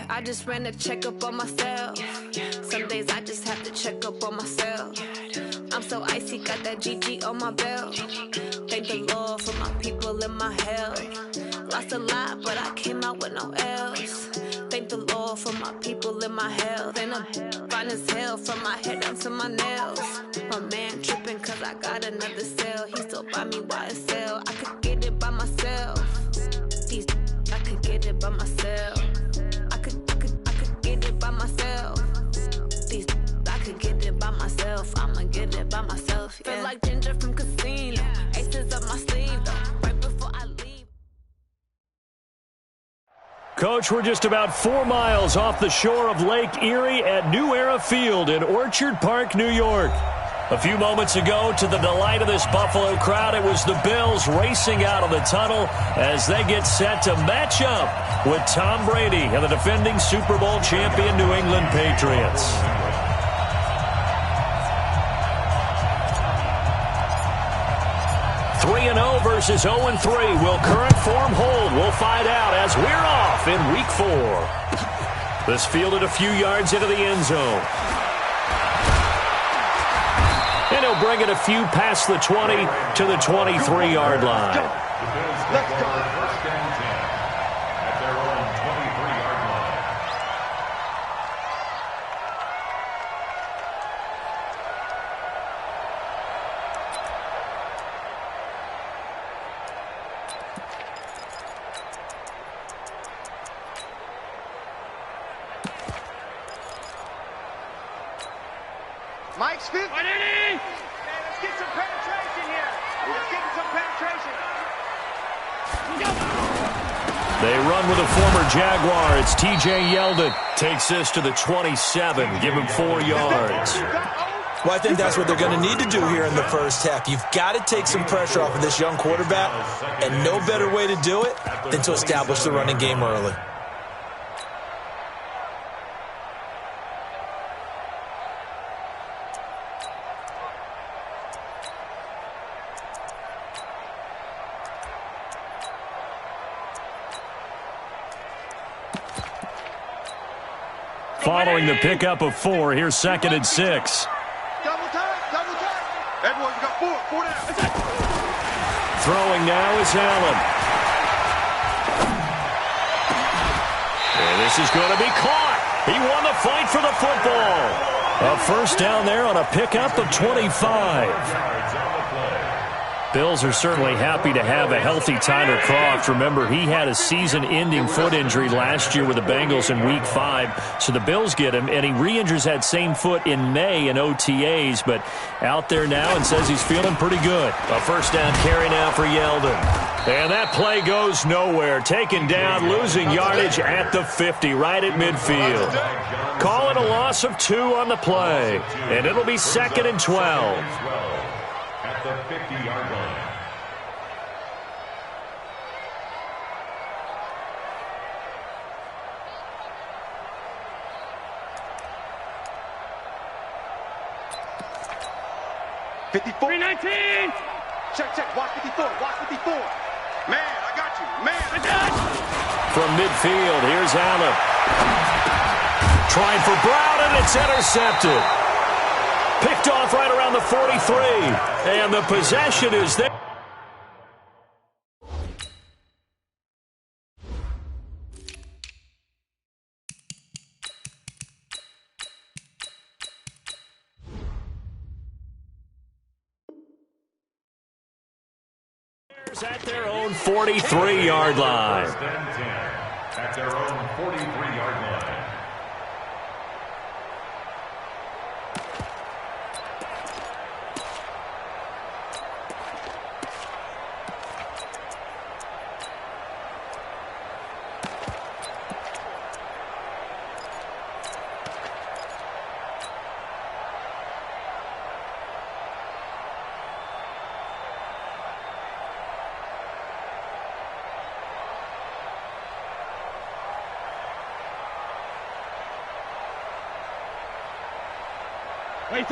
I just ran a checkup on myself. Some days I just have to check up on myself. I'm so icy, got that GG on my belt. Thank the Lord for my people in my health. Lost a lot, but I came out with no else. Thank the Lord for my people in my health. And I'm fine as hell from my head down to my nails. My man tripping cause I got another cell. He still buy me YSL. I could get it by myself. I could get it by myself. I could get it by myself. I could get it by myself. I'ma get it by myself. Yeah. Feel like Ginger from Casino. Aces up my sleeve though. Right before I leave. Coach, we're just about 4 miles off the shore of Lake Erie at New Era Field in Orchard Park, New York. A few moments ago, to the delight of this Buffalo crowd, it was the Bills racing out of the tunnel as they get set to match up with Tom Brady and the defending Super Bowl champion New England Patriots. 3-0 versus 0-3. Will current form hold? We'll find out as we're off in Week 4. This fielded a few yards into the end zone. And he'll bring it a few past the 20 to the 23-yard line. Let's go. First and 10 at their own 23-yard line. Mike Smith. Hey, let's get some penetration here. Let's get some penetration. They run with a former Jaguar. It's T.J. Yeldon. Takes this to the 27. Give him 4 yards. Well, I think that's what they're going to need to do here in the first half. You've got to take some pressure off of this young quarterback, and no better way to do it than to establish the running game early. Following the pickup of 4, here's 2nd and 6. Double time. Everyone's got 4 down. Throwing now is Allen. And this is going to be caught. He won the fight for the football. A first down there on a pickup of 25. Bills are certainly happy to have a healthy Tyler Kroft. Remember, he had a season-ending foot injury last year with the Bengals in Week 5. So the Bills get him, and he re-injures that same foot in May in OTAs, but out there now and says he's feeling pretty good. A first down carry now for Yeldon. And that play goes nowhere. Taken down, losing yardage at the 50, right at midfield. Call it a loss of 2 on the play, and it'll be 2nd and 12. At the 50-yard line. Check. Watch 54. Man, I got you. Man. From midfield, here's Allen. Trying for Brown, and it's intercepted. Picked off right around the 43. And the possession is there. At their own 43-yard line. First and 10 at their own 43-yard line.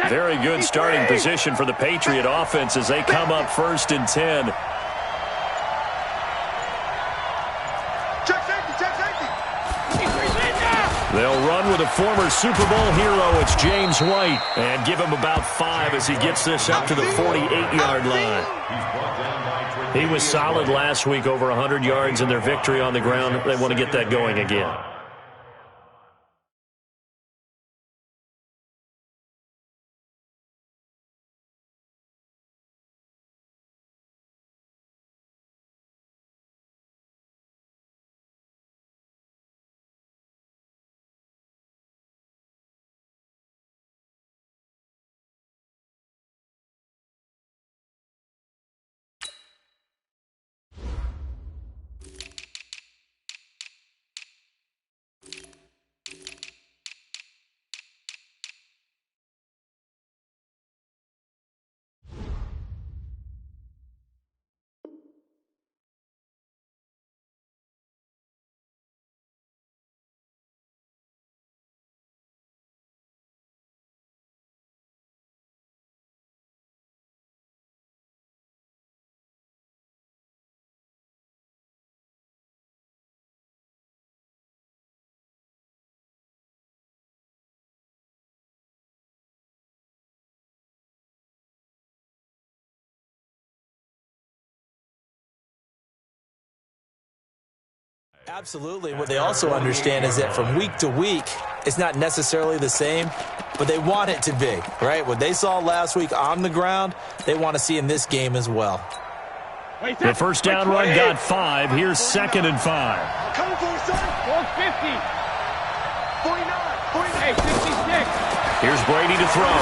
Very good starting position for the Patriot offense as they come up 1st and 10. Check safety. They'll run with a former Super Bowl hero. It's James White. And give him about 5 as he gets this up to the 48-yard line. He was solid last week, over 100 yards in their victory on the ground. They want to get that going again. Absolutely. What they also understand is that from week to week, it's not necessarily the same, but they want it to be, right? What they saw last week on the ground, they want to see in this game as well. The first down run got 5. Here's 2nd and 5. Coming for you, son. 450. 49. 49. Hey, 66. Here's Brady to throw.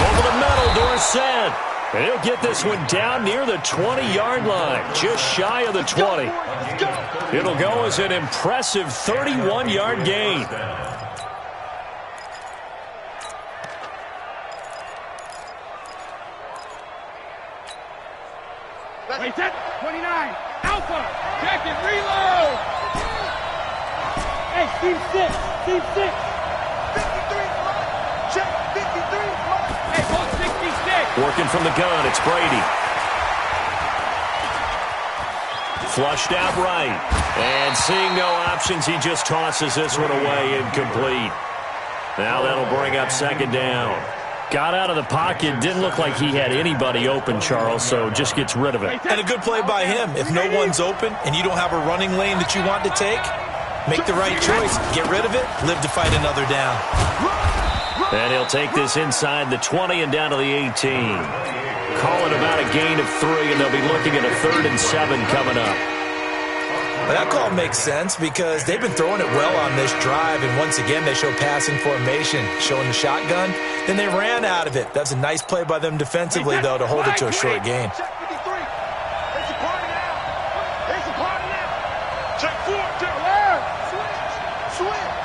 Over the middle, Dorsett. And he'll get this one down near the 20-yard line, just shy of the 20. It'll go as an impressive 31-yard gain. Wait, set. 29. Alpha. Check it. Reload. Hey, team 6. Team 6. 53. Check. 53. Hey, both 66. Working from the gun, it's Brady. Flushed out right. And seeing no options, he just tosses this one away, incomplete. Now that'll bring up 2nd down. Got out of the pocket, didn't look like he had anybody open, Charles, so just gets rid of it. And a good play by him. If no one's open and you don't have a running lane that you want to take, make the right choice. Get rid of it, live to fight another down. And he'll take this inside the 20 and down to the 18. Call it about a gain of 3, and they'll be looking at a 3rd and 7 coming up. Well, that call makes sense because they've been throwing it well on this drive, and once again they show passing formation, showing the shotgun. Then they ran out of it. That's a nice play by them defensively, though, to hold it to a short gain. Check 53. It's a party now. It's a party now. Check 4. Check alert. Switch.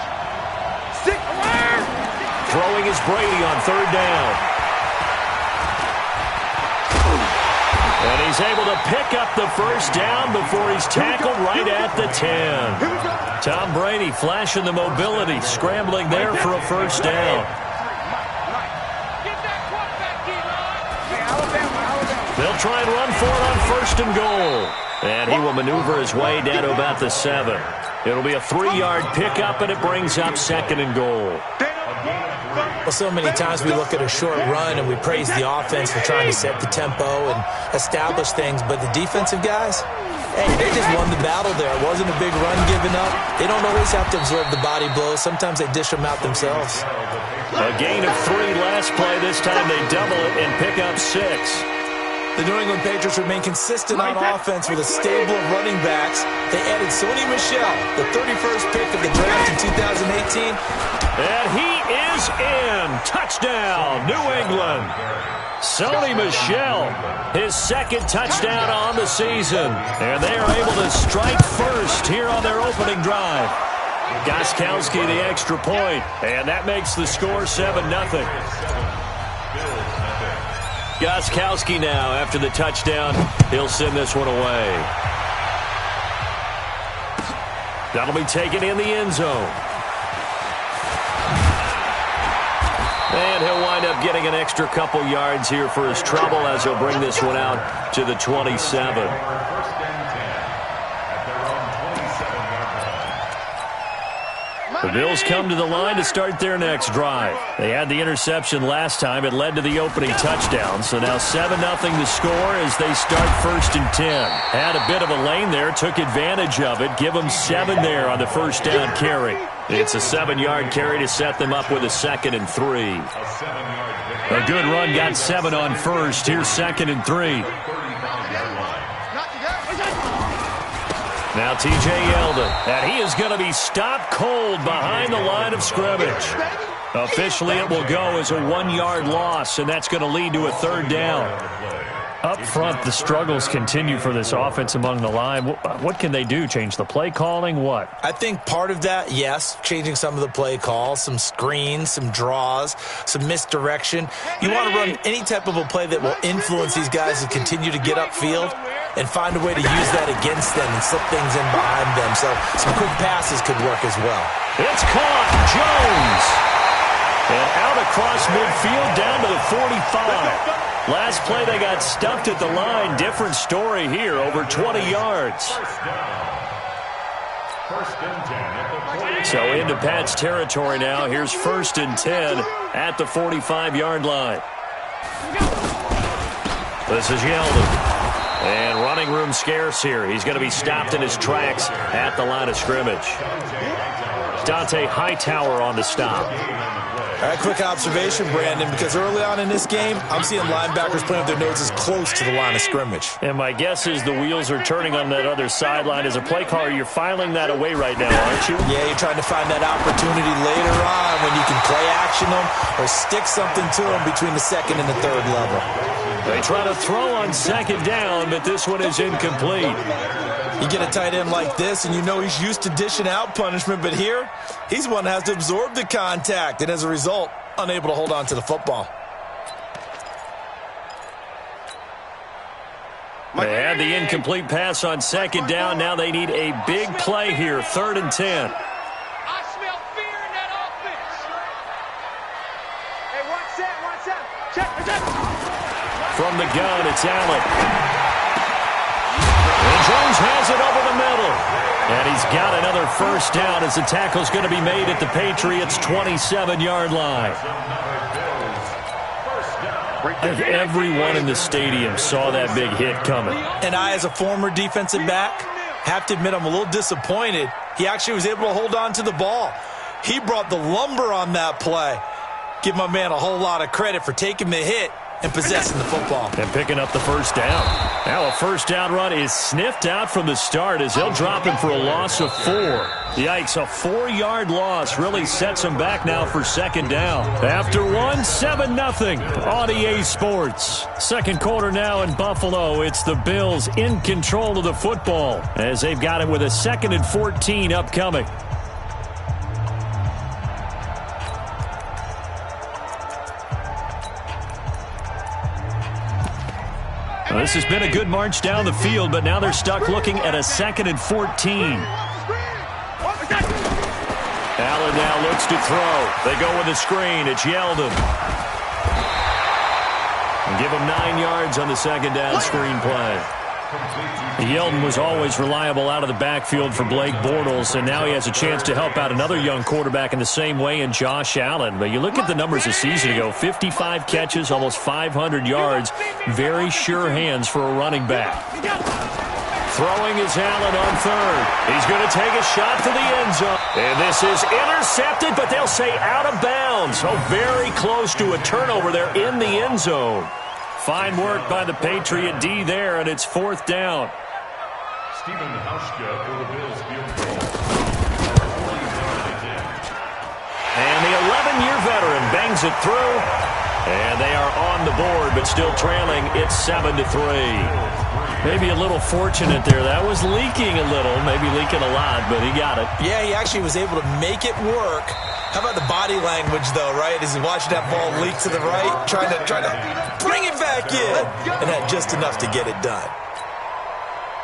6. Alert. Throwing is Brady on 3rd down. And he's able to pick up the first down before he's tackled right at the 10. Tom Brady flashing the mobility, scrambling there for a first down. They'll try and run for it on 1st and goal. And he will maneuver his way down to about the 7. It'll be a 3-yard pickup, and it brings up 2nd and goal. Well, so many times we look at a short run and we praise the offense for trying to set the tempo and establish things, but the defensive guys, hey, they just won the battle there. It wasn't a big run given up. They don't always have to absorb the body blows. Sometimes they dish them out themselves. A gain of 3 last play. This time they double it and pick up 6. The New England Patriots remain consistent on offense with a stable of running backs. They added Sony Michel, the 31st pick of the draft in 2018. And he is in. Touchdown, New England. Sony Michel, his 2nd touchdown on the season. And they are able to strike first here on their opening drive. Gostkowski the extra point, and that makes the score 7-0. Gostkowski now, after the touchdown, he'll send this one away. That'll be taken in the end zone. And he'll wind up getting an extra couple yards here for his trouble as he'll bring this one out to the 27. The Bills come to the line to start their next drive. They had the interception last time. It led to the opening touchdown. So now 7-0 to score as they start 1st and 10. Had a bit of a lane there, took advantage of it. Give them 7 there on the first down carry. It's a 7-yard carry to set them up with a 2nd and 3. A good run got 7 on first. Here's 2nd and 3. Now T.J. Yeldon, and he is going to be stopped cold behind the line of scrimmage. Officially, it will go as a 1-yard loss, and that's going to lead to a 3rd down. Up front, the struggles continue for this offense among the line. What can they do? Change the play calling? What? I think part of that, yes, changing some of the play calls, some screens, some draws, some misdirection. You want to run any type of a play that will influence these guys to continue to get upfield and find a way to use that against them and slip things in behind them. So some quick passes could work as well. It's caught. Jones. And out across midfield down to the 45. Last play they got stuffed at the line. Different story here, over 20 yards. So into Pat's territory now. Here's 1st and 10 at the 45-yard line. This is Yeldon. And running room scarce here. He's going to be stopped in his tracks at the line of scrimmage. Dante Hightower on the stop. All right, quick observation, Brandon, because early on in this game, I'm seeing linebackers playing with their noses close to the line of scrimmage. And my guess is the wheels are turning on that other sideline. As a play caller, you're filing that away right now, aren't you? Yeah, you're trying to find that opportunity later on when you can play action them or stick something to them between the 2nd and the 3rd level. They try to throw on 2nd down, but this one is incomplete. You get a tight end like this, and you know he's used to dishing out punishment, but here, he's one that has to absorb the contact, and as a result, unable to hold on to the football. They had the incomplete pass on 2nd down. Now they need a big play here, 3rd and 10. I smell fear in that offense. Hey, watch that. Check. From the gun, it's Allen. And Jones has it over the middle. And he's got another 1st down as the tackle's going to be made at the Patriots' 27-yard line. I think everyone in the stadium saw that big hit coming. And I, as a former defensive back, have to admit I'm a little disappointed. He actually was able to hold on to the ball. He brought the lumber on that play. Give my man a whole lot of credit for taking the hit and possessing the football. And picking up the 1st down. Now a 1st down run is sniffed out from the start as they'll drop him for a loss of 4. Yikes, a 4-yard loss really sets him back now for 2nd down. After 7-0 on EA Sports. 2nd quarter now in Buffalo. It's the Bills in control of the football as they've got it with a 2nd and 14 upcoming. Well, this has been a good march down the field, but now they're stuck looking at a 2nd and 14. Allen now looks to throw. They go with a screen. It's Yeldon. And give him 9 yards on the 2nd down screen play. Yeldon was always reliable out of the backfield for Blake Bortles, and now he has a chance to help out another young quarterback in the same way in Josh Allen. But you look at the numbers a season ago, 55 catches, almost 500 yards, very sure hands for a running back. Throwing is Allen on 3rd. He's going to take a shot to the end zone. And this is intercepted, but they'll say out of bounds. So very close to a turnover there in the end zone. Fine work by the Patriot D there, and it's 4th down. Stephen Hauschka for the Bills field goal. And the 11-year veteran bangs it through. And they are on the board, but still trailing. It's 7-3. Maybe a little fortunate there. That was leaking a little, maybe leaking a lot, but he got it. Yeah, he actually was able to make it work. How about the body language, though, right? As he watched that ball leak to the right, trying to bring it back in, and had just enough to get it done.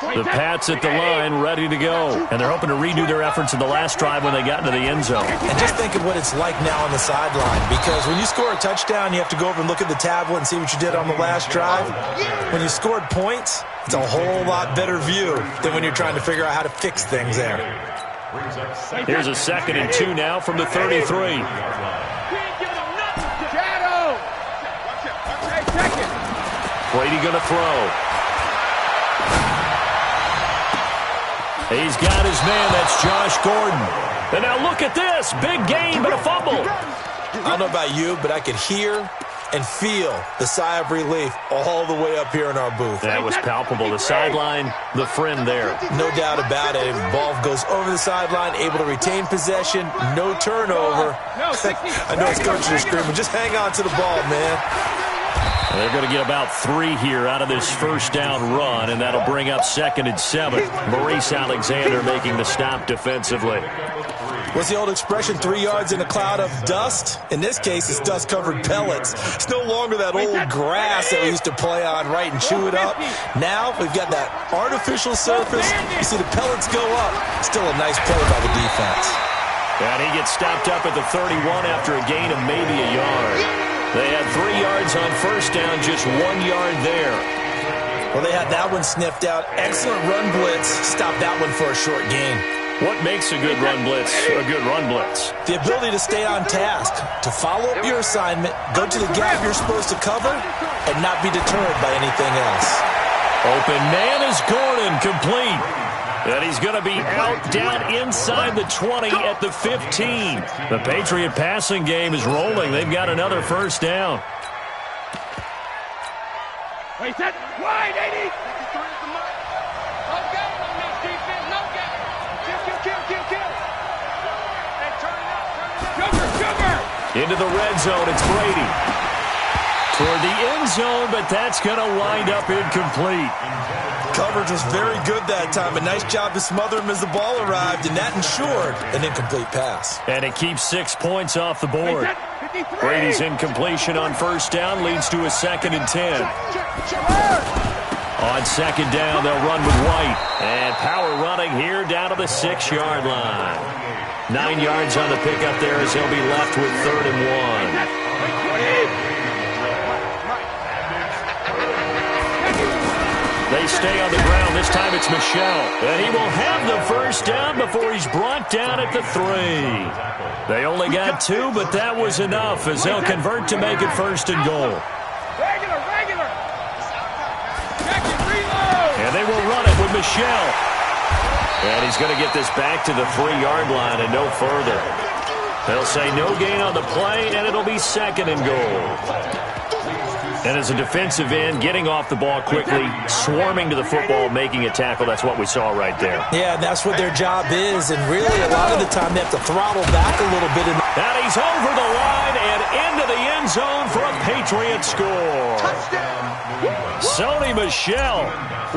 The Pats at the line, ready to go. And they're hoping to redo their efforts in the last drive when they got into the end zone. And just think of what it's like now on the sideline. Because when you score a touchdown, you have to go over and look at the tablet and see what you did on the last drive. When you scored points, it's a whole lot better view than when you're trying to figure out how to fix things there. Brings up second. Here's a 2nd and 2 now from the 33. Shadow! Hey, check it! Brady going to throw. He's got his man. That's Josh Gordon. And now look at this. Big gain, but a fumble. I don't know about you, but I could hear and feel the sigh of relief all the way up here in our booth. That was palpable. The sideline, the friend there. No doubt about it. Ball goes over the sideline, able to retain possession, no turnover. I know it's coaches are screaming, just hang on to the ball, man. They're going to get about 3 here out of this first down run, and that'll bring up 2nd and 7. Maurice Alexander making the stop defensively. What's the old expression, 3 yards in a cloud of dust? In this case, it's dust-covered pellets. It's no longer that old grass that we used to play on, right, and chew it up. Now we've got that artificial surface. You see the pellets go up. Still a nice play by the defense. And he gets stopped up at the 31 after a gain of maybe a yard. They had 3 yards on first down, just 1 yard there. Well, they had that one sniffed out. Excellent run blitz. Stopped that one for a short gain. What makes a good run blitz a good run blitz? The ability to stay on task, to follow up your assignment, go to the gap you're supposed to cover, and not be deterred by anything else. Open man is Gordon, complete. And he's going to be out down inside the 20 at the 15. The Patriot passing game is rolling. They've got another first down. Hey, set wide, 80. No game on this defense, no game. Kill. Hey, turn it up. Sugar. Into the red zone, it's Brady. Toward the end zone, but that's going to wind up incomplete. Coverage was very good that time. A nice job to smother him as the ball arrived, and that ensured an incomplete pass. And it keeps 6 points off the board. Brady's incompletion on first down leads to a 2nd and 10. On 2nd down, they'll run with White. And power running here down to the 6-yard line. 9 yards on the pickup there as he'll be left with 3rd and 1. They stay on the ground. This time it's Michel. And he will have the first down before he's brought down at the 3. They only got 2, but that was enough as they'll convert to make it 1st and goal. Regular. Check it, reload. And they will run it with Michel. And he's going to get this back to the 3-yard line and no further. They'll say no gain on the play, and it'll be 2nd and goal. And as a defensive end, getting off the ball quickly, swarming to the football, making a tackle, that's what we saw right there. Yeah, and that's what their job is, and really a lot of the time they have to throttle back a little bit. And he's over the line and into the end zone for a Patriot score. Sony Michel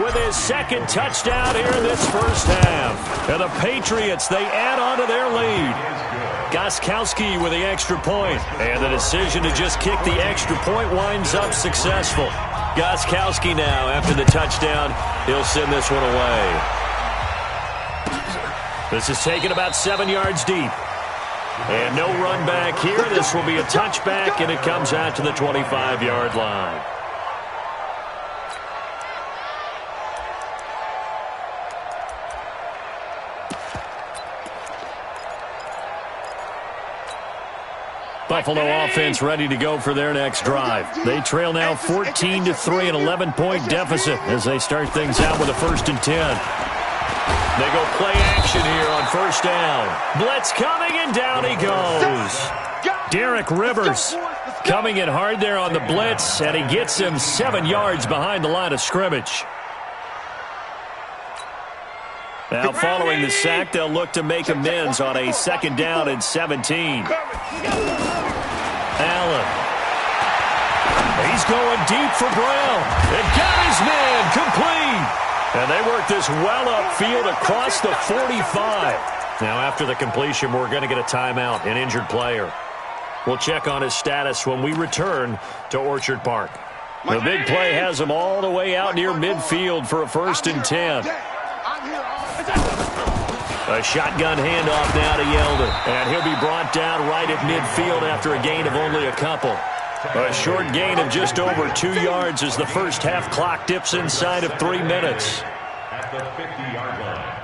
with his 2nd touchdown here in this first half. And the Patriots, they add on to their lead. Gostkowski with the extra point, and the decision to just kick the extra point winds up successful. Gostkowski now, after the touchdown, he'll send this one away. This is taken about 7 yards deep. And no run back here. This will be a touchback, and it comes out to the 25-yard line. Buffalo offense ready to go for their next drive. They trail now 14-3, an 11-point deficit as they start things out with a 1st and 10. They go play action here on first down. Blitz coming, and down he goes. Derek Rivers coming in hard there on the blitz, and he gets him 7 yards behind the line of scrimmage. Now following the sack, they'll look to make amends on a 2nd down and 17. Allen. He's going deep for Brown. And got his man complete. And they work this well upfield across the 45. Now after the completion, we're going to get a timeout, an injured player. We'll check on his status when we return to Orchard Park. The big play has him all the way out near midfield for a 1st and 10. A shotgun handoff now to Yeldon. And he'll be brought down right at midfield after a gain of only a couple. A short gain of just over 2 yards as the first half clock dips inside of 3 minutes. At the 50-yard line.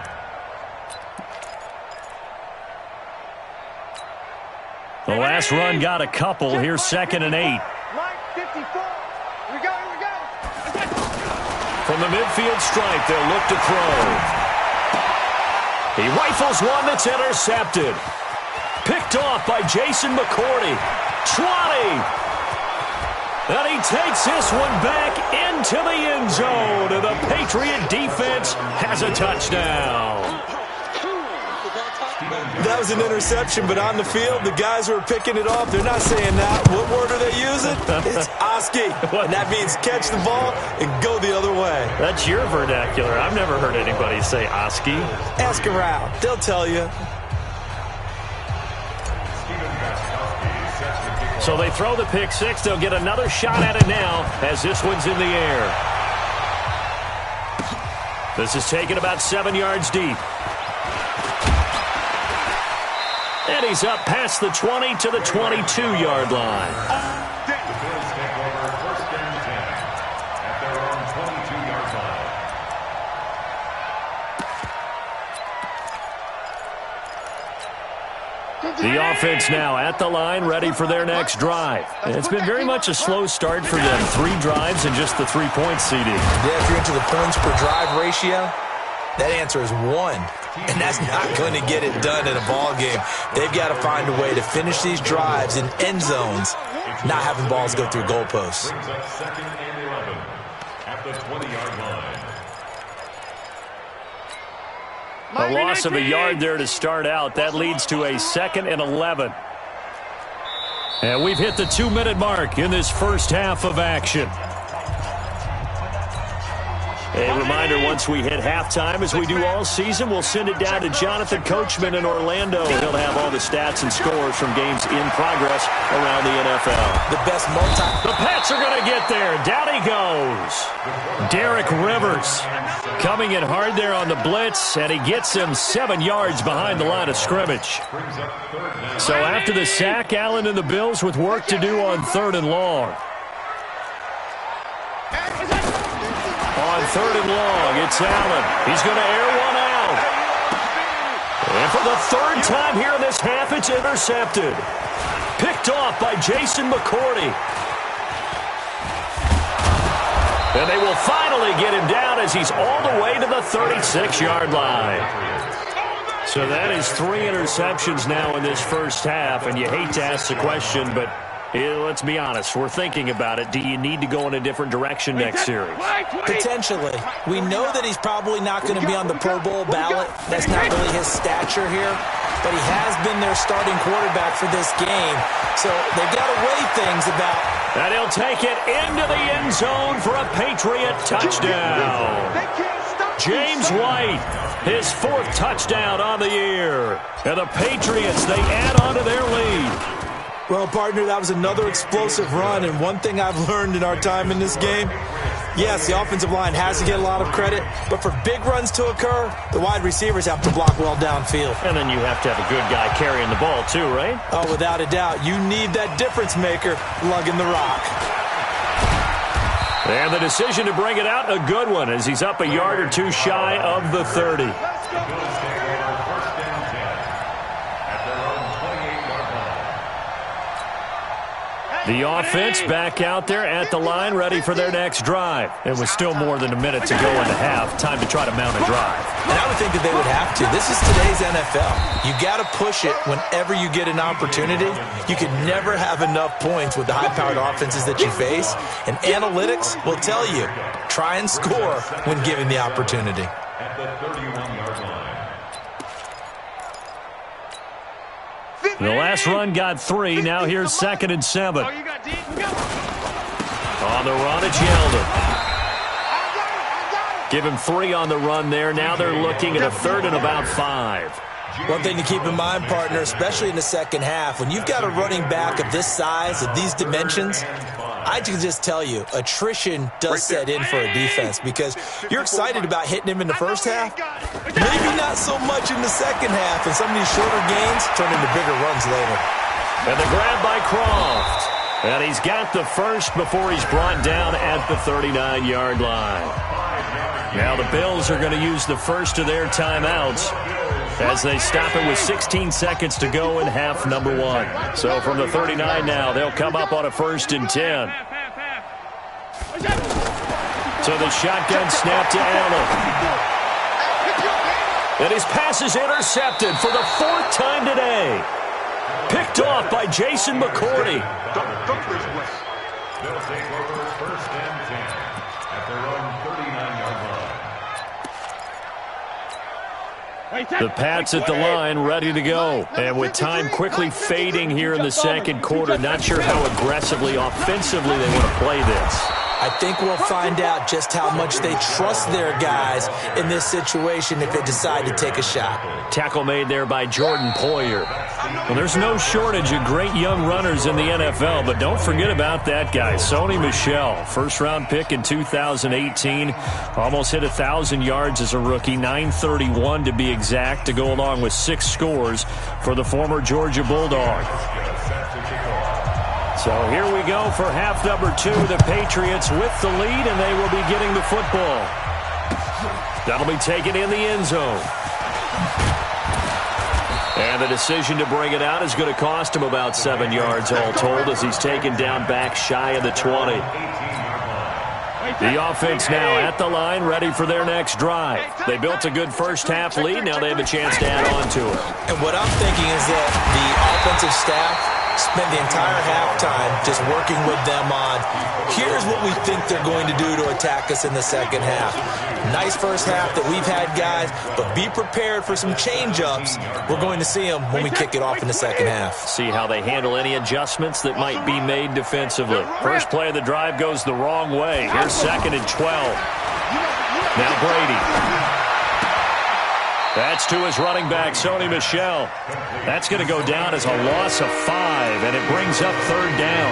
The last run got a couple. Here's 2nd and 8. Line 54. Here we go. From the midfield stripe, they'll look to throw. He rifles one that's intercepted. Picked off by Jason McCourty. 20. And he takes this one back into the end zone. And the Patriot defense has a touchdown. That was an interception, but on the field, the guys who are picking it off, they're not saying that. What word are they using? It's Oski. And that means catch the ball and go the other way. That's your vernacular. I've never heard anybody say Oski. Ask around. They'll tell you. So they throw the pick six. They'll get another shot at it now as this one's in the air. This is taken about 7 yards deep. And he's up past the 20 to the 22-yard line. The Bills take over 1st and 10 at their own 22-yard line. The offense now at the line, ready for their next drive. And it's been very much a slow start for them. 3 drives and just the 3 points CD. Yeah, if you're into the points per drive ratio, that answer is 1. And that's not going to get it done in a ball game. They've got to find a way to finish these drives in end zones, not having balls go through goalposts. Brings up 2nd and 11 at the 20-yard line. A loss of a yard there to start out. That leads to a 2nd and 11. And we've hit the 2-minute mark in this first half of action. A reminder, once we hit halftime, as we do all season, we'll send it down to Jonathan Coachman in Orlando. He'll have all the stats and scores from games in progress around the NFL. The best The Pats are going to get there. Down he goes. Derek Rivers coming in hard there on the blitz, and he gets him 7 yards behind the line of scrimmage. So after the sack, Allen and the Bills with work to do on 3rd and long. On 3rd and long, it's Allen. He's going to air one out. And for the 3rd time here in this half, it's intercepted. Picked off by Jason McCourty. And they will finally get him down as he's all the way to the 36-yard line. So that is 3 interceptions now in this first half, and you hate to ask the question, but let's be honest, we're thinking about it. Do you need to go in a different direction next series? Potentially. We know that he's probably not going to be on the Pro Bowl ballot. That's not really his stature here. But he has been their starting quarterback for this game. So they've got to weigh things about. And he'll take it into the end zone for a Patriot touchdown. James White, his 4th touchdown on the year. And the Patriots, they add on to their lead. Well, partner, that was another explosive run, and one thing I've learned in our time in this game, yes, the offensive line has to get a lot of credit, but for big runs to occur, the wide receivers have to block well downfield. And then you have to have a good guy carrying the ball too, right? Oh, without a doubt. You need that difference maker lugging the rock. And the decision to bring it out, a good one, as he's up a yard or 2 shy of the 30. The offense back out there at the line, ready for their next drive. It was still more than a minute to go in the half. Time to try to mount a drive. And I would think that they would have to. This is today's NFL. You got to push it whenever you get an opportunity. You can never have enough points with the high-powered offenses that you face. And analytics will tell you, try and score when given the opportunity. At the 31-yard line. The last run got 3. Now here's 2nd and 7. On the run, it's Yeldon. Give him 3 on the run there. Now they're looking at a 3rd and about 5. One thing to keep in mind, partner, especially in the second half, when you've got a running back of this size, of these dimensions, I can just tell you, attrition does set in for a defense because you're excited about hitting him in the first half. Maybe not so much in the second half, and some of these shorter gains turn into bigger runs later. And the grab by Croft. And he's got the first before he's brought down at the 39-yard line. Now the Bills are going to use the first of their timeouts as they stop it with 16 seconds to go in half number 1. So from the 39 now, they'll come up on a 1st and 10. So the shotgun snap to Allen. And his pass is intercepted for the 4th time today. Picked off by Jason McCourty. They'll take over 1st and 10 at their own 39-yard line. The Pats at the line, ready to go. And with time quickly fading here in the second quarter, not sure how aggressively, offensively they want to play this. I think we'll find out just how much they trust their guys in this situation if they decide to take a shot. Tackle made there by Jordan Poyer. Well, there's no shortage of great young runners in the NFL, but don't forget about that guy, Sony Michel. First-round pick in 2018. Almost hit 1,000 yards as a rookie, 931 to be exact, to go along with 6 scores for the former Georgia Bulldog. So here we go for half number 2. The Patriots with the lead, and they will be getting the football. That'll be taken in the end zone. And the decision to bring it out is going to cost him about 7 yards all told as he's taken down back shy of the 20. The offense now at the line, ready for their next drive. They built a good first-half lead. Now they have a chance to add on to it. And what I'm thinking is that the offensive staff spent the entire halftime just working with them on, here's what we think they're going to do to attack us in the second half. Nice first half that we've had, guys, but be prepared for some change-ups. We're going to see them when we kick it off in the second half. See how they handle any adjustments that might be made defensively. First play of the drive goes the wrong way. Here's 2nd and 12. Now Brady. That's to his running back, Sony Michel. That's going to go down as a loss of 5, and it brings up 3rd down.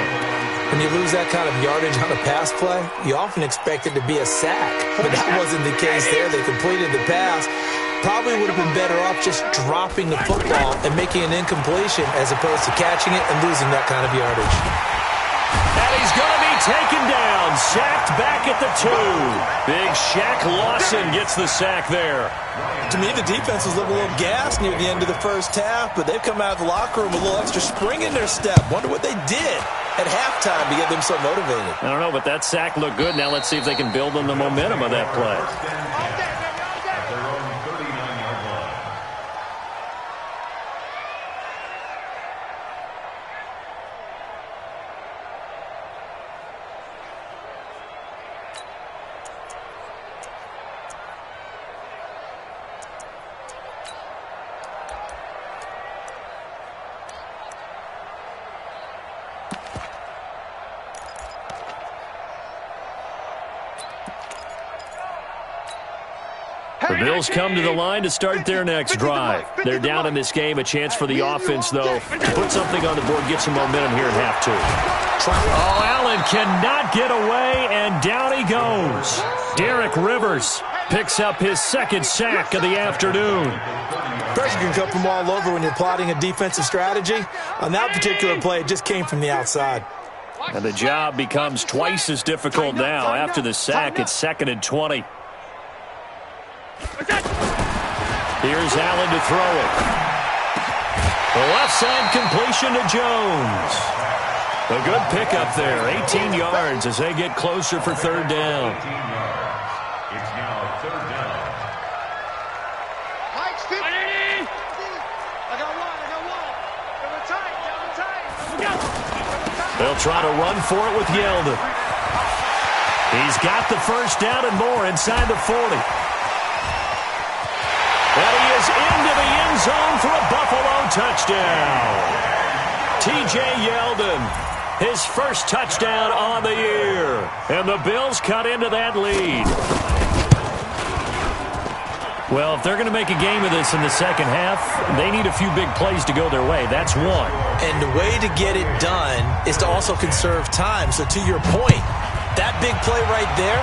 When you lose that kind of yardage on a pass play, you often expect it to be a sack. But that wasn't the case there. They completed the pass. Probably would have been better off just dropping the football and making an incompletion as opposed to catching it and losing that kind of yardage. And he's going to be taken down, sacked back at the 2. Big Shaq Lawson gets the sack there. To me, the defense was a little gassed near the end of the first half, but they've come out of the locker room with a little extra spring in their step. Wonder what they did at halftime to get them so motivated. I don't know, but that sack looked good. Now let's see if they can build on the momentum of that play. At their own 39-yard line. The Bills come to the line to start their next drive. They're down in this game. A chance for the offense, though, to put something on the board, get some momentum here in half 2. Oh, Allen cannot get away, and down he goes. Derek Rivers picks up his 2nd sack of the afternoon. Pressure can come from all over when you're plotting a defensive strategy. On that particular play, it just came from the outside. And the job becomes twice as difficult now. After the sack, it's 2nd and 20. Here's Allen to throw it. The left side completion to Jones. A good pickup there, 18 yards as they get closer for 3rd down. 18 yards. It's now 3rd down. They'll try to run for it with Yeldon. He's got the first down and more inside the 40. And he is into the end zone for a Buffalo touchdown. T.J. Yeldon, his first touchdown on the year. And the Bills cut into that lead. Well, if they're going to make a game of this in the second half, they need a few big plays to go their way. That's one. And the way to get it done is to also conserve time. So to your point, that big play right there,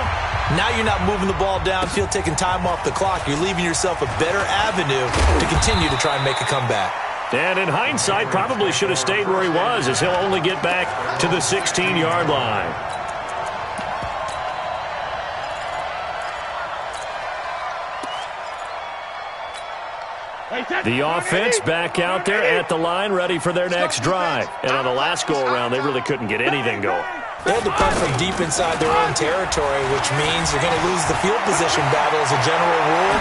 now you're not moving the ball downfield, taking time off the clock. You're leaving yourself a better avenue to continue to try and make a comeback. And in hindsight, probably should have stayed where he was, as he'll only get back to the 16-yard line. The offense back out there at the line, ready for their next drive. And on the last go-around, they really couldn't get anything going. They had to punt from deep inside their own territory, which means they're going to lose the field position battle as a general rule.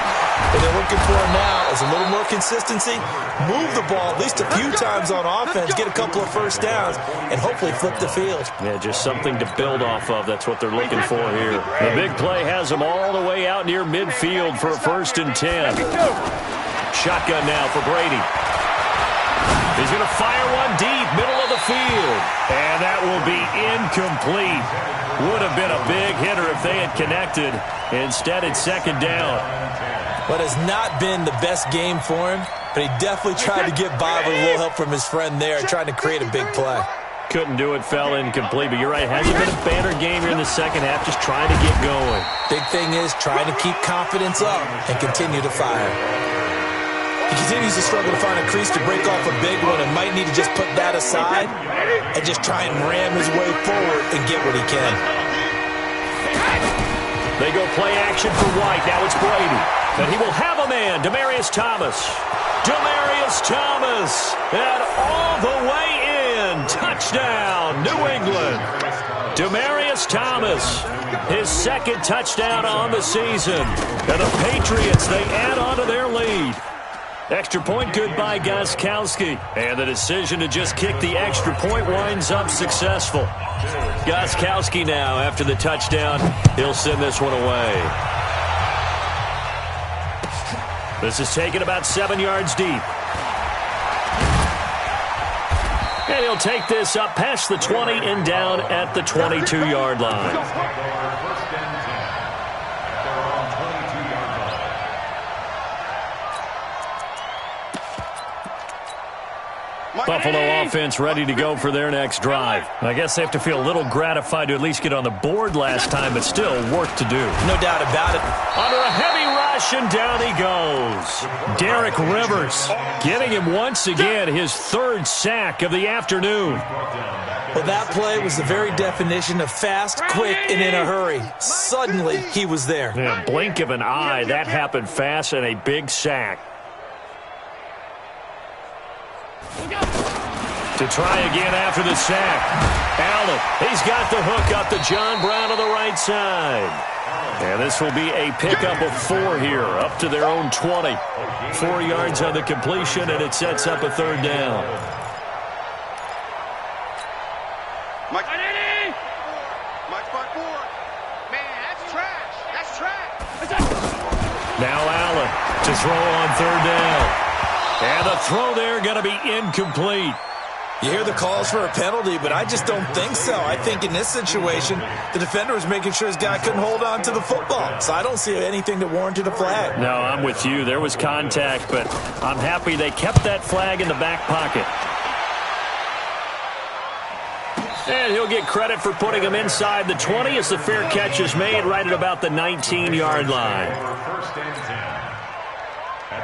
What they're looking for now is a little more consistency, move the ball at least a few times on offense, get a couple of first downs, and hopefully flip the field. Yeah, just something to build off of. That's what they're looking for here. The big play has them all the way out near midfield for a 1st and 10. Shotgun now for Brady. He's going to fire one deep, middle of the field. And that will be incomplete. Would have been a big hitter if they had connected. Instead, it's 2nd down. What has not been the best game for him, but he definitely tried to get by with a little help from his friend there, trying to create a big play. Couldn't do it, fell incomplete. But you're right, it hasn't been a banner game here in the second half, just trying to get going. Big thing is trying to keep confidence up and continue to fire. He continues to struggle to find a crease to break off a big one and might need to just put that aside and just try and ram his way forward and get what he can. They go play action for White. Now it's Brady. And he will have a man, Demaryius Thomas. Demaryius Thomas. And all the way in. Touchdown, New England. Demaryius Thomas. His 2nd touchdown on the season. And the Patriots, they add on to their lead. Extra point good by Gostkowski. And the decision to just kick the extra point winds up successful. Gostkowski now, after the touchdown, he'll send this one away. This is taken about 7 yards deep. And he'll take this up past the 20 and down at the 22-yard line. Buffalo offense ready to go for their next drive. I guess they have to feel a little gratified to at least get on the board last time, but still work to do. No doubt about it. Under a heavy rush, and down he goes. Derek Rivers getting him once again his 3rd sack of the afternoon. Well, that play was the very definition of fast, quick, and in a hurry. Suddenly, he was there. Yeah, blink of an eye, that happened fast, and a big sack. To try again after the sack. Allen, he's got the hook up to John Brown on the right side. And this will be a pickup of 4 here, up to their own 20. 4 yards on the completion, and it sets up a 3rd down. Mike 4. Man, that's trash. That's trash. Now Allen to throw on 3rd down. And the throw there going to be incomplete. You hear the calls for a penalty, but I just don't think so. I think in this situation, the defender was making sure his guy couldn't hold on to the football. So I don't see anything that warranted a flag. No, I'm with you. There was contact, but I'm happy they kept that flag in the back pocket. And he'll get credit for putting him inside the 20 as the fair catch is made right at about the 19-yard line.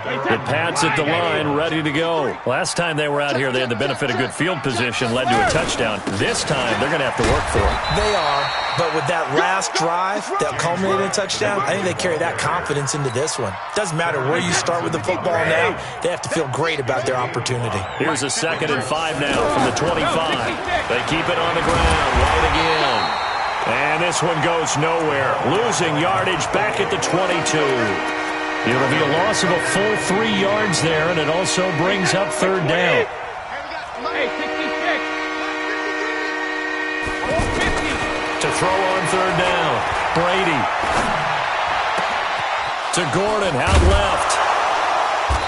The Pats at the line, ready to go. Last time they were out here, they had the benefit of good field position, led to a touchdown. This time, they're going to have to work for it. They are, but with that last drive that culminated in a touchdown, I think they carry that confidence into this one. Doesn't matter where you start with the football now, they have to feel great about their opportunity. Here's a 2nd and 5 now from the 25. They keep it on the ground, White again. And this one goes nowhere. Losing yardage back at the 22. It'll be a loss of a full 3 yards there, and it also brings up 3rd down. Hey, 66. To throw on 3rd down. Brady. To Gordon, out left.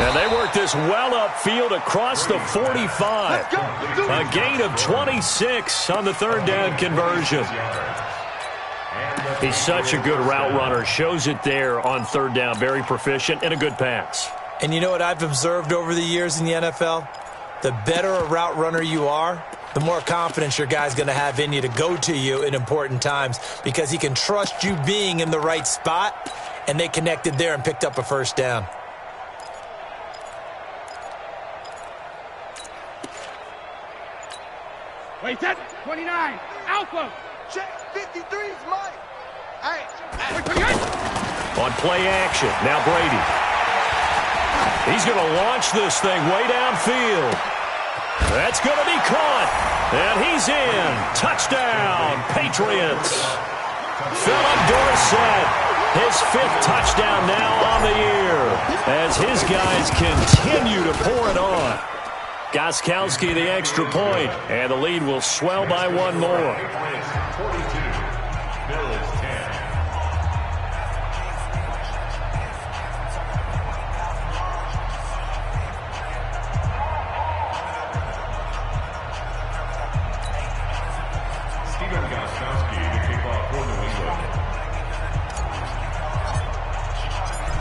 And they work this well upfield across the 45. A gain of 26 on the 3rd down conversion. He's such a good route runner. Shows it there on 3rd down. Very proficient and a good pass. And you know what I've observed over the years in the NFL? The better a route runner you are, the more confidence your guy's going to have in you to go to you in important times because he can trust you being in the right spot, and they connected there and picked up a 1st down. Wait, that 29. Alpha. Check 53 is mine. Hey. On play action, now Brady. He's going to launch this thing way downfield. That's going to be caught. And he's in. Touchdown, Patriots. Philip Dorsett, his 5th touchdown now on the year as his guys continue to pour it on. Gostkowski the extra point, and the lead will swell by one more.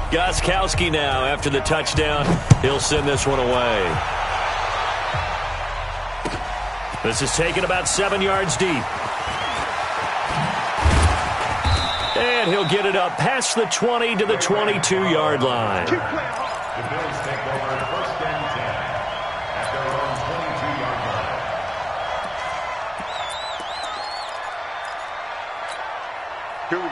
Gostkowski now after the touchdown. He'll send this one away. This is taken about 7 yards deep. And he'll get it up past the 20 to the 22-yard line. The Bills take over first and 10 at their own 22-yard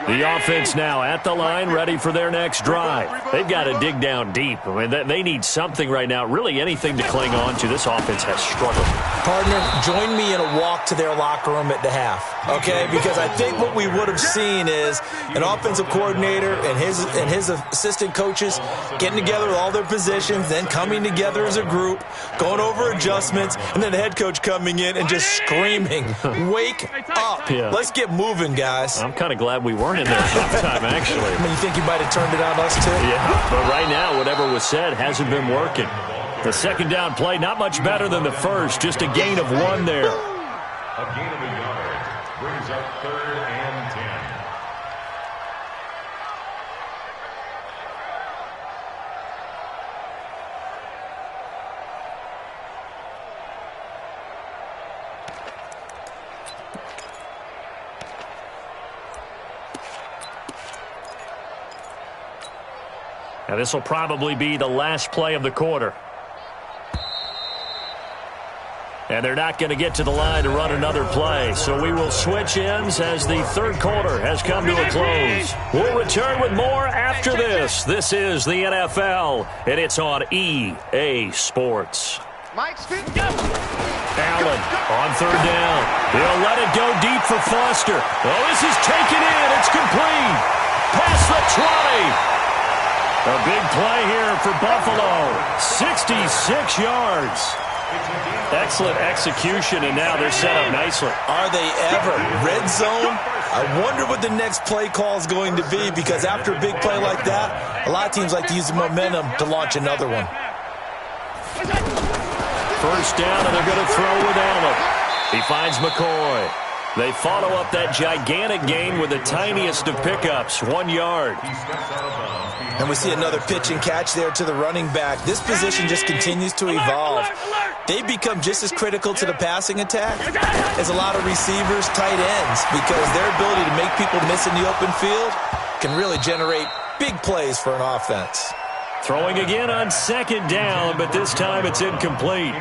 line. The offense now at the line, ready for their next drive. They've got to dig down deep. I mean, they need something right now, really anything to cling on to. This offense has struggled. Partner, join me in a walk to their locker room at the half, okay? Because I think what we would have seen is an offensive coordinator and his assistant coaches getting together with all their positions, then coming together as a group, going over adjustments, and then the head coach coming in and just screaming, "Wake up. Yeah. Let's get moving, guys." I'm kind of glad we weren't in there halftime, actually. I mean, you think you might have turned it on us, too? Yeah, but right now, whatever was said hasn't been working. The second down play, not much better than the first, just a gain of 1 there. A gain of a yard brings up 3rd and 10. Now, this will probably be the last play of the quarter. And they're not going to get to the line to run another play. So we will switch ends as the third quarter has come to a close. We'll return with more after this. This is the NFL, and it's on EA Sports. Allen on 3rd down. He'll let it go deep for Foster. Oh, this is taken in. It's complete. Past the 20. A big play here for Buffalo. 66 yards. Excellent execution, and now they're set up nicely. Are they ever? Red zone? I wonder what the next play call is going to be, because after a big play like that, a lot of teams like to use the momentum to launch another one. First down, and they're going to throw with Allen. He finds McCoy. They follow up that gigantic gain with the tiniest of pickups, 1 yard. And we see another pitch and catch there to the running back. This position just continues to evolve. They've become just as critical to the passing attack as a lot of receivers, tight ends, because their ability to make people miss in the open field can really generate big plays for an offense. Throwing again on 2nd down, but this time it's incomplete.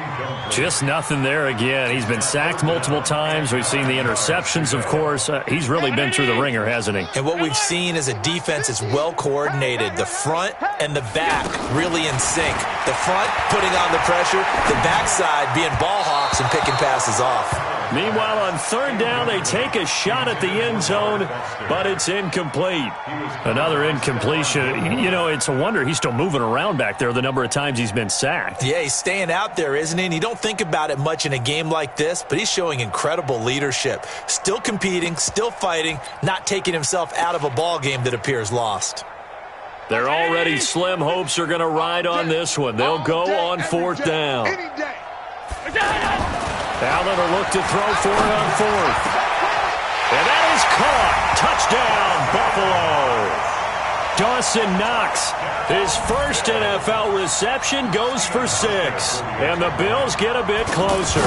Just nothing there again. He's been sacked multiple times. We've seen the interceptions, of course. He's really been through the ringer, hasn't he? And what we've seen is a defense that's well coordinated. The front and the back really in sync. The front putting on the pressure, the backside being ball hawks and picking passes off. Meanwhile, on 3rd down, they take a shot at the end zone, but it's incomplete. Another incompletion. You know, it's a wonder he's still moving around back there the number of times he's been sacked. Yeah, he's staying out there, isn't he? And you don't think about it much in a game like this, but he's showing incredible leadership. Still competing, still fighting, not taking himself out of a ball game that appears lost. Their already slim hopes are going to ride on this one. They'll go on 4th down. Allen will look to throw for it on 4th. And that is caught. Touchdown, Buffalo. Dawson Knox, his first NFL reception, goes for 6. And the Bills get a bit closer.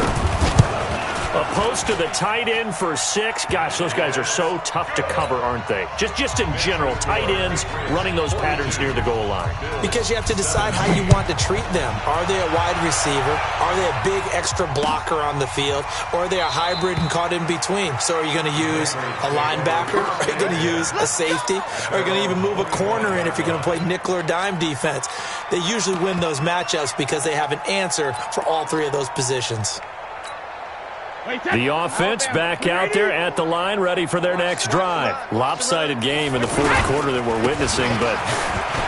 Opposed to the tight end for 6. Gosh, those guys are so tough to cover, aren't they? Just in general, tight ends running those patterns near the goal line. Because you have to decide how you want to treat them. Are they a wide receiver? Are they a big extra blocker on the field? Or are they a hybrid and caught in between? So are you going to use a linebacker? Are you going to use a safety? Are you going to even move a corner in if you're going to play nickel or dime defense? They usually win those matchups because they have an answer for all 3 of those positions. The offense back out there at the line, ready for their next drive. Lopsided game in the fourth quarter that we're witnessing, but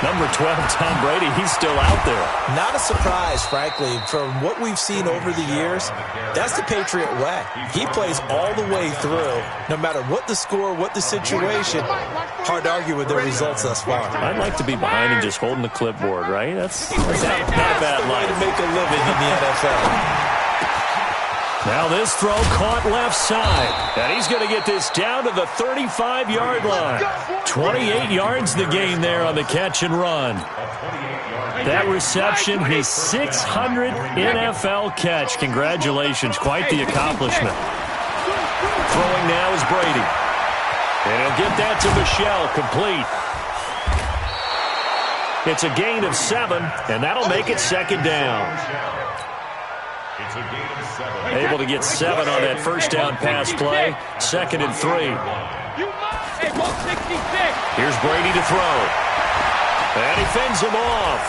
number 12, Tom Brady, he's still out there. Not a surprise, frankly. From what we've seen over the years, that's the Patriot way. He plays all the way through, no matter what the score, what the situation. Hard to argue with the results thus far. I'd like to be behind and just holding the clipboard, right? That's not a bad way life. to make a living in the NFL. Now this throw caught left side. And he's going to get this down to the 35-yard line. 28 yards the gain there on the catch and run. That reception, his 600th NFL catch. Congratulations. Quite the accomplishment. Throwing now is Brady. And he'll get that to Michelle, complete. It's a gain of 7, and that'll make it second down. Able to get 7 on that first down pass play. 2nd and 3. Here's Brady to throw. And he fends him off.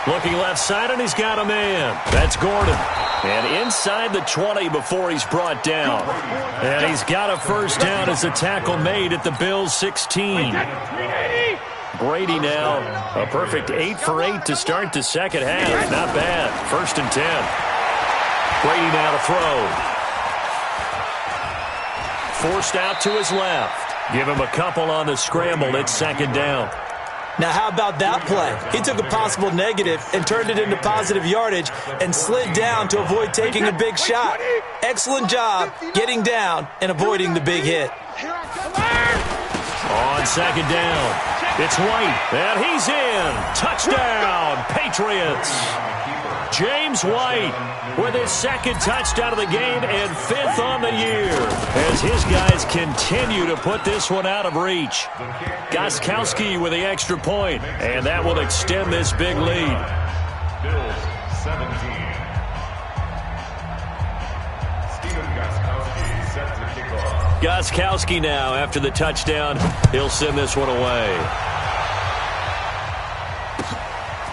Looking left side, and he's got a man. That's Gordon. And inside the 20 before he's brought down. And he's got a first down as a tackle made at the Bills' 16. Brady now a perfect 8 for 8 to start the second half. Not bad. 1st and 10. Brady now to throw. Forced out to his left. Give him a couple on the scramble. It's 2nd down. Now, how about that play? He took a possible negative and turned it into positive yardage and slid down to avoid taking a big shot. Excellent job getting down and avoiding the big hit. On 2nd down, it's White, and he's in. Touchdown, Patriots. James White with his 2nd touchdown of the game and 5th on the year as his guys continue to put this one out of reach. Gostkowski with the extra point, and that will extend this big lead. Bills 17. Steven Gostkowski set to kick off. Gostkowski now after the touchdown. He'll send this one away.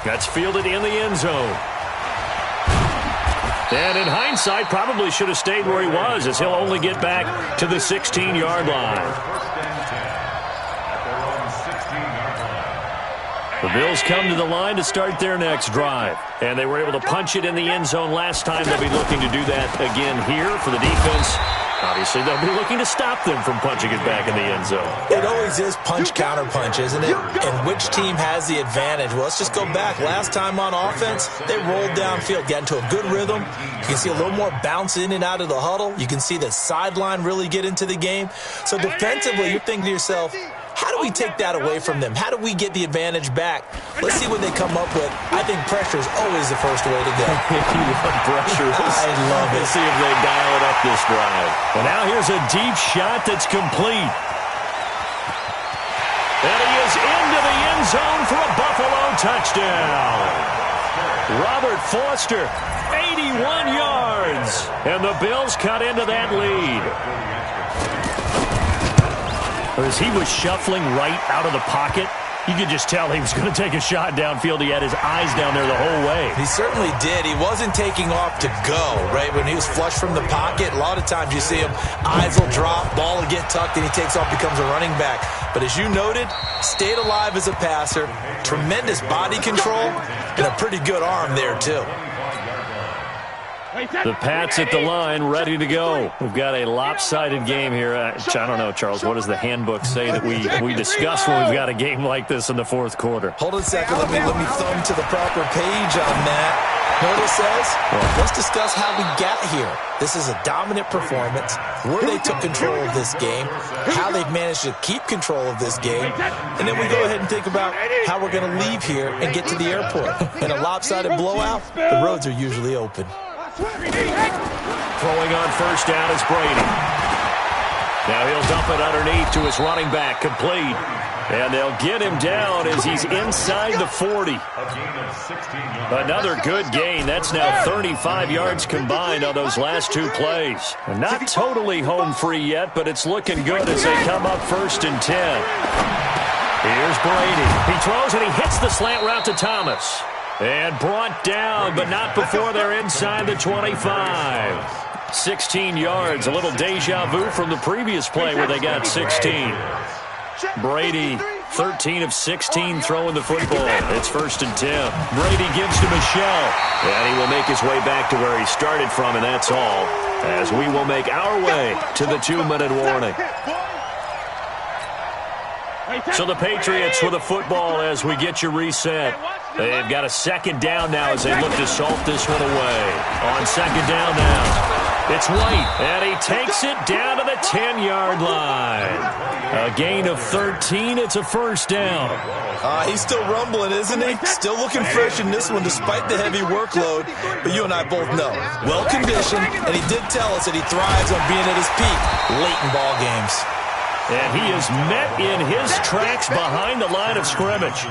That's fielded in the end zone. And in hindsight, probably should have stayed where he was, as he'll only get back to the 16-yard line. The Bills come to the line to start their next drive. And they were able to punch it in the end zone last time. They'll be looking to do that again here for the defense. Obviously, they'll be looking to stop them from punching it back in the end zone. It always is punch-counter-punch, isn't it? And which team has the advantage? Well, let's just go back. Last time on offense, they rolled downfield, got into a good rhythm. You can see a little more bounce in and out of the huddle. You can see the sideline really get into the game. So defensively, you're thinking to yourself, how do we take that away from them? How do we get the advantage back? Let's see what they come up with. I think pressure is always the first way to go. You love pressure. I love it. Let's see if they dial it up this drive. And now here's a deep shot that's complete. And he is into the end zone for a Buffalo touchdown. Robert Foster, 81 yards. And the Bills cut into that lead. As he was shuffling right out of the pocket, you could just tell he was going to take a shot downfield. He had his eyes down there the whole way. He certainly did. He wasn't taking off to go, right? When he was flush from the pocket, a lot of times you see him, eyes will drop, ball will get tucked, and he takes off, becomes a running back. But as you noted, stayed alive as a passer, tremendous body control, and a pretty good arm there, too. The Pats at the line, ready to go. We've got a lopsided game here. I don't know, Charles, what does the handbook say that we discuss when we've got a game like this in the fourth quarter? Hold on a second. Let me thumb to the proper page on that. Know what it says? Well, let's discuss how we got here. This is a dominant performance, where they took control of this game, how they've managed to keep control of this game, and then we go ahead and think about how we're going to leave here and get to the airport. In a lopsided blowout, the roads are usually open. Throwing on first down is Brady. Now he'll dump it underneath to his running back, complete. And they'll get him down as he's inside the 40. Another good gain. That's now 35 yards combined on those last two plays. Not totally home free yet, but it's looking good as they come up 1st and 10. Here's Brady. He throws and he hits the slant route to Thomas. And brought down, but not before they're inside the 25. 16 yards, a little deja vu from the previous play where they got 16. Brady, 13 of 16 throwing the football. It's 1st and 10. Brady gives to Michelle, and he will make his way back to where he started from, and that's all, as we will make our way to the 2-minute warning. So the Patriots with a football as we get you reset. They've got a 2nd down now as they look to salt this one away. On 2nd down now. It's White, and he takes it down to the 10-yard line. A gain of 13. It's a 1st down. He's still rumbling, isn't he? Still looking fresh in this one despite the heavy workload. But you and I both know, well-conditioned, and he did tell us that he thrives on being at his peak late in ball games. And he is met in his tracks behind the line of scrimmage.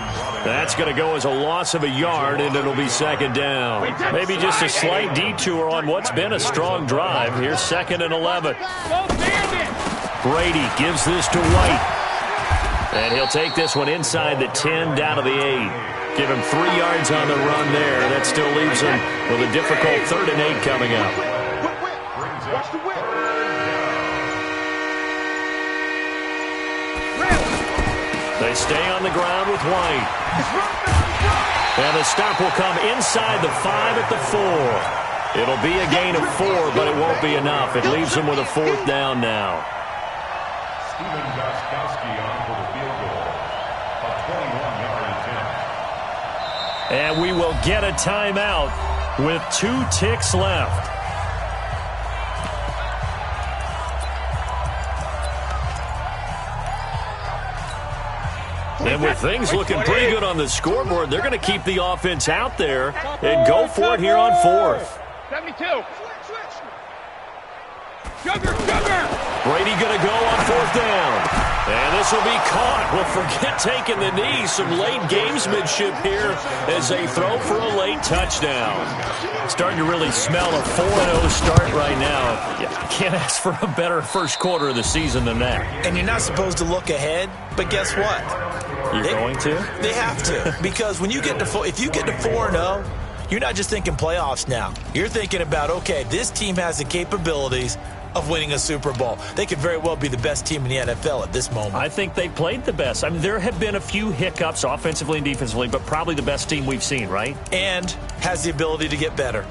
That's going to go as a loss of a yard, and it'll be 2nd down. Maybe just a slight detour on what's been a strong drive. Here's 2nd and 11. Brady gives this to White. And he'll take this one inside the 10 down to the 8. Give him 3 yards on the run there. That still leaves him with a difficult 3rd and 8 coming up. Watch the whip. They stay on the ground with White. And the stop will come inside the 5 at the 4. It'll be a gain of 4, but it won't be enough. It leaves them with a 4th down now. Steven Gostkowski on for the field goal. A 21-yard attempt. And we will get a timeout with 2 ticks left. And with things looking pretty good on the scoreboard, they're going to keep the offense out there and go for it here on 4th. 72. Sugar. Brady going to go on 4th down. And this will be caught. Well, forget taking the knee. Some late gamesmanship here as they throw for a late touchdown. Starting to really smell a 4-0 start right now. Yeah, can't ask for a better first quarter of the season than that. And you're not supposed to look ahead, but guess what? You're going to? They have to. Because when you get to if you get to 4-0, you're not just thinking playoffs now. You're thinking about, okay, this team has the capabilities of winning a Super Bowl. They could very well be the best team in the NFL at this moment. I think they played the best. I mean, there have been a few hiccups offensively and defensively, but probably the best team we've seen, right? And has the ability to get better.